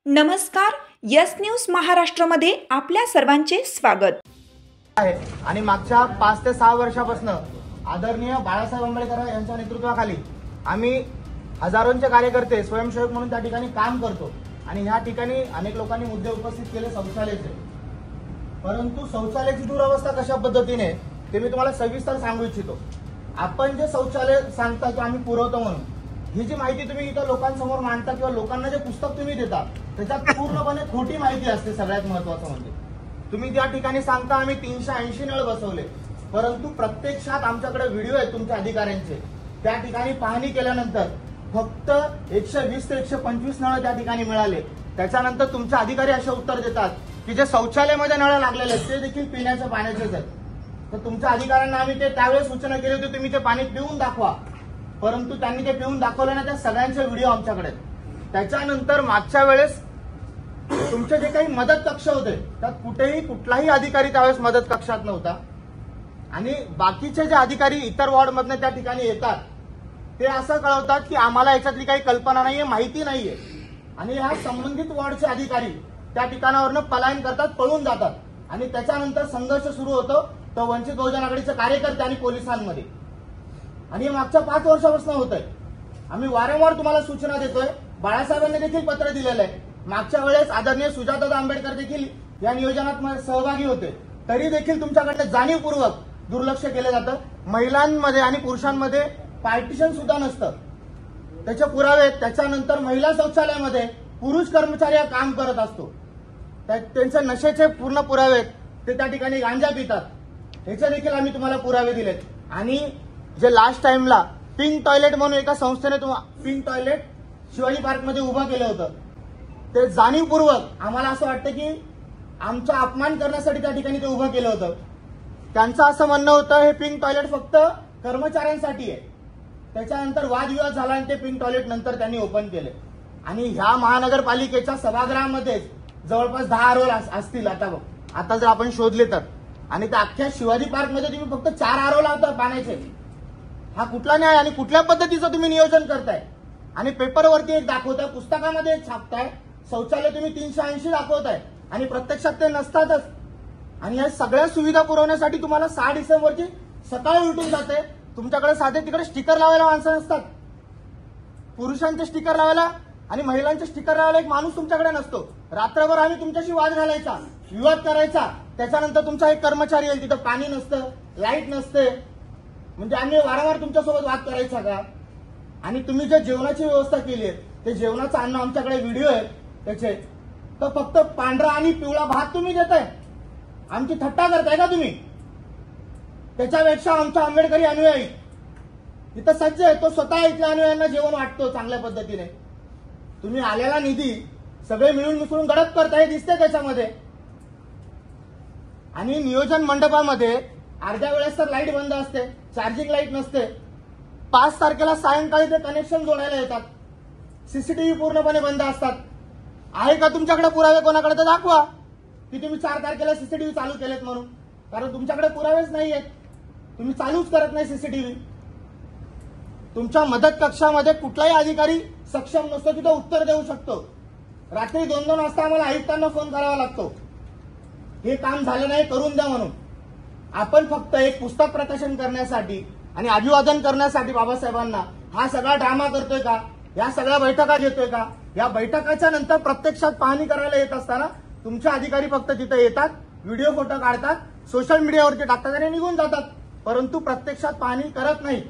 नमस्कार, yes news महाराष्ट्रामध्ये आपल्या सर्वांचे स्वागत आहे। आणि मागच्या 5 ते 6 वर्षापासून आदरणीय बाळासाहेब आंबेडकर यांच्या नेतृत्वाखाली आम्ही हजारोंचे कार्यकर्ते स्वयंसेवक म्हणून त्या ठिकाणी काम करतो। आणि ह्या ठिकाणी अनेक लोकांनी मुद्दे उपस्थित केले शौचालयाचे, परंतु शौचालयाची दुरवस्था कशा पद्धतीने ते मी तुम्हाला सविस्तर सांगू इच्छितो। आपण जे शौचालय सांगता की आम्ही पुरवतो म्हणून, ही जी माहिती तुम्ही इथं लोकांसमोर मांडता किंवा लोकांना जे पुस्तक तुम्ही देता त्याच्यात पूर्णपणे खोटी माहिती असते। सगळ्यात महत्त्वाचं म्हणजे तुम्ही त्या ठिकाणी सांगता आम्ही 380 नळ बसवले, परंतु प्रत्यक्षात आमच्याकडे व्हिडिओ आहेत तुमच्या अधिकाऱ्यांचे। त्या ठिकाणी पाहणी केल्यानंतर फक्त 120 ते 125 नळ त्या ठिकाणी मिळाले। त्याच्यानंतर तुमचे अधिकारी असे उत्तर देतात की जे शौचालयामध्ये नळ लागलेले आहेत ते देखील पिण्याच्या पाण्याचेच आहेत। तर तुमच्या अधिकाऱ्यांना आम्ही ते त्यावेळेस सूचना केली होती तुम्ही ते पाणी पिऊन दाखवा, परंतु त्यांनी ते पिऊन दाखवलं ना। त्या सगळ्यांचे व्हिडिओ आमच्याकडे आहेत। त्याच्यानंतर मागच्या वेळेस तुमचे जे काही मदत कक्ष होते त्यात कुठलाही अधिकारी त्यावेळेस मदत कक्षात नव्हता। आणि बाकीचे जे अधिकारी इतर वॉर्डमधनं त्या ठिकाणी येतात ते असं कळवतात की आम्हाला याच्यातली काही कल्पना नाहीये, माहिती नाहीये। आणि ह्या संबंधित वॉर्डचे अधिकारी त्या ठिकाणावरनं पलायन करतात, पळून जातात। आणि त्याच्यानंतर संघर्ष सुरू होतो तो वंचित बहुजन आघाडीचे कार्यकर्ते आणि पोलिसांमध्ये। आणि हे मागच्या 5 वर्षापासून होत आहे। आम्ही वारंवार तुम्हाला सूचना देतोय, बाळासाहेबांनी देखील पत्र दिलेलं आहे। मागच्या वेळेस आदरणीय सुजाताताई आंबेडकर देखील या नियोजनात सहभागी होते, तरी देखील तुमच्याकडे जाणीवपूर्वक दुर्लक्ष केलं जातं। महिलांमध्ये आणि पुरुषांमध्ये पार्टिशन सुद्धा नसतं, त्याचे पुरावे आहेत। त्याच्यानंतर महिला शौचालयामध्ये पुरुष कर्मचारी काम करत असतो, त्यांचे नशेचे पूर्ण पुरावे आहेत। ते त्या ठिकाणी गांजा पितात, याचे देखील आम्ही तुम्हाला पुरावे दिलेत। आणि जे लास्ट टाइमला पिंक टॉयलेट म्हणून एका संस्थेने पिंक टॉयलेट शिवाजी पार्कमध्ये उभं केलं होतं, ते जाणीवपूर्वक आम्हाला असं वाटतं की आमचा अपमान करण्यासाठी त्या ठिकाणी ते उभं केलं होतं। त्यांचं असं म्हणणं होतं हे पिंक टॉयलेट फक्त कर्मचाऱ्यांसाठी आहे। त्याच्यानंतर वादविवाद झाला आणि ते पिंक टॉयलेट नंतर त्यांनी ओपन केले। आणि ह्या महानगरपालिकेच्या सभागृहामध्ये जवळपास 10 आरोल असतील आता जर आपण शोधले तर। आणि त्या अख्ख्या शिवाजी पार्कमध्ये तुम्ही फक्त 4 आरोल लावता पाण्याचे। हा कुठला न्याय आणि कुठल्या पद्धतीचं तुम्ही नियोजन करताय? आणि पेपरवरती एक दाखवताय, पुस्तकामध्ये एक छापताय, शौचालय तुम्ही 380 दाखवताय आणि प्रत्यक्षात ते नसतातच। आणि या सगळ्या सुविधा पुरवण्यासाठी तुम्हाला 6 डिसेंबरची सकाळी उठून जाते। तुमच्याकडे साधे तिकडे स्टिकर लावायला माणसं नसतात, पुरुषांचे स्टिकर लावायला आणि महिलांचे स्टिकर लावायला एक माणूस तुमच्याकडे नसतो। रात्रभर आम्ही तुमच्याशी वाद घालायचा, विवाद करायचा, त्याच्यानंतर तुमचा एक कर्मचारी येईल, तिथं पाणी नसतं, लाईट नसते, म्हणजे आम्ही वारंवार तुमच्यासोबत वाद करायचा का? आणि तुम्ही जे जेवणाची व्यवस्था केली आहे ते जेवणाचं अन्न आमच्याकडे व्हिडिओ आहे त्याचे, तर फक्त पांढरा आणि पिवळा भात तुम्ही देताय, आमची थट्टा करताय का तुम्ही? त्याच्यापेक्षा आमचा आंबेडकरी अनुयायी इथं सज्ज आहे, तो स्वतः इथल्या अनुयायांना जेवण वाटतो चांगल्या पद्धतीने। तुम्ही आलेला निधी सगळे मिळून मिसळून गडप करताय दिसते त्याच्यामध्ये। आणि नियोजन मंडपामध्ये अर्ध्या वेळेस तर लाईट बंद असते, चार्जिंग लाईट नसते। 5 तारखेला सायंकाळी ते कनेक्शन जोडायला येतात, सीसीटीव्ही पूर्णपणे बंद असतात। आहे का तुमच्याकडे पुरावे कोणाकडे तर दाखवा की तुम्ही 4 तारखेला सीसीटीव्ही चालू केलेत म्हणून, कारण तुमच्याकडे पुरावेच नाहीयेत, तुम्ही चालूच करत नाही सीसीटीव्ही। तुमच्या मदत कक्षामध्ये कुठलाही अधिकारी सक्षम नसतो तिथं उत्तर देऊ शकतो। रात्री 2-2 वाजता आम्हाला आयुक्तांना फोन करावा लागतो, हे काम झालं नाही करून द्या म्हणून। आपण फक्त एक पुस्तक प्रकाशन करण्यासाठी आणि अभिवादन करण्यासाठी बाबासाहेबांना हा सगळा ड्रामा करतोय का? या सगळ्या बैठका घेतोय का? या बैठकाच्या नंतर प्रत्यक्षात पाहणी करायला येत असताना तुमचे अधिकारी फक्त तिथे येतात, व्हिडिओ फोटो काढतात, सोशल मीडियावरती टाकतात आणि निघून जातात, परंतु प्रत्यक्षात पाहणी करत नाही।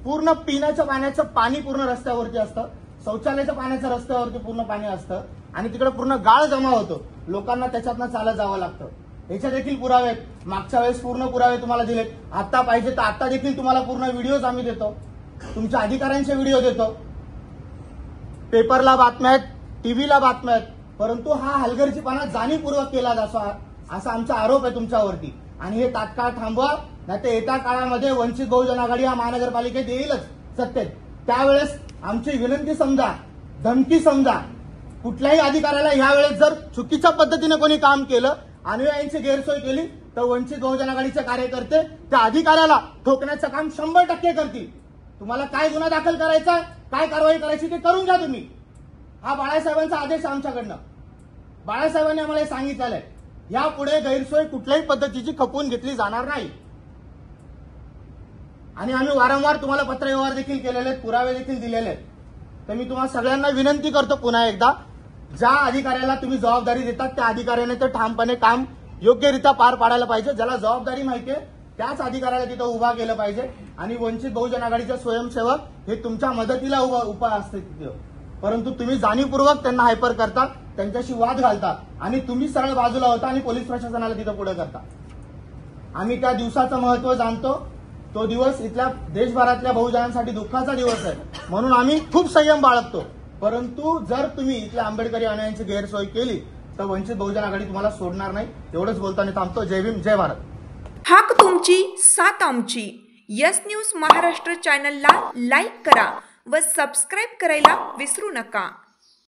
पूर्ण पिण्याच्या पाण्याचं पाणी पूर्ण रस्त्यावरती असतं, शौचालयाच्या पाण्याचं रस्त्यावरती पूर्ण पाणी असतं आणि तिकडे पूर्ण गाळ जमा होतो, लोकांना त्याच्यातनं चालत जावं लागतं। याचे देखील पुरावे आहेत, मागच्या वेळेस पूर्ण पुरावे तुम्हाला दिलेत। आता पाहिजे तर आता देखील तुम्हाला पूर्ण व्हिडिओज आम्ही देतो, तुमच्या अधिकाऱ्यांचे व्हिडिओ देतो। पेपरला बातम्या आहेत, टीव्हीला बातम्या आहेत, परंतु हा हलगर्जीपणा जाणीवपूर्वक केला असा आमचा आरोप आहे तुमच्यावरती। आणि हे तात्काळ थांबवा, नाहीतर येत्या काळामध्ये वंचित बहुजन आघाडी हा महानगरपालिकेत येईलच सत्तेत। त्यावेळेस आमची विनंती समजा, धमकी समजा, कुठल्याही अधिकाऱ्याला यावेळेस जर चुकीच्या पद्धतीने कोणी काम केलं, अनुयायांची गैरसोय केली, तर वंचित बहुजन आघाडीचे कार्यकर्ते त्या अधिकाऱ्याला ठोकण्याचं काम 100% करतील। तुम्हाला काय गुन्हा दाखल करायचा, काय कारवाई करायची ते करून घ्या तुम्ही। हा बाळासाहेबांचा आदेश आमच्याकडनं। बाळासाहेबांनी आम्हाला हे सांगितलेलं आहे, यापुढे गैरसोय कुठल्याही पद्धतीची खपवून घेतली जाणार नाही. आणि आम्ही वारंवार तुम्हाला पत्रव्यवहार देखील केलेले आहेत, पुरावे देखील दिलेले आहेत. तर मी तुम्हाला सगळ्यांना विनंती करतो पुन्हा एकदा, ज्या अधिकाऱ्याला तुम्ही जबाबदारी देतात त्या अधिकाऱ्याने तर ठामपणे काम योग्यरित्या पार पाडायला पाहिजे. ज्याला जबाबदारी माहितीये त्याच अधिकाऱ्याला तिथं उभा केलं पाहिजे. आणि वंचित बहुजन आघाडीचे स्वयंसेवक हे तुमच्या मदतीला उभा असते तिथं, परंतु तुम्ही जाणीवपूर्वक त्यांना हायपर करता, त्यांच्याशी वाद घालता आणि तुम्ही सरळ बाजूला होता आणि पोलीस प्रशासनाला तिथं पुढे करता. आम्ही त्या दिवसाचं महत्व जाणतो. तो दिवस इथल्या देशभरातल्या बहुजनांसाठी दुःखाचा दिवस आहे, म्हणून आम्ही खूप संयम बाळगतो. परंतु जर तुम्ही इथल्या आंबेडकरी अनुयायांची गैरसोय केली तर वंचित बहुजन आघाडी तुम्हाला सोडणार नाही. एवढंच बोलताना थांबतो. जय भीम, जय भारत. हाक तुमची साथ आमची. यस न्यूज महाराष्ट्र चॅनलला लाईक करा व सबस्क्राईब करायला विसरू नका.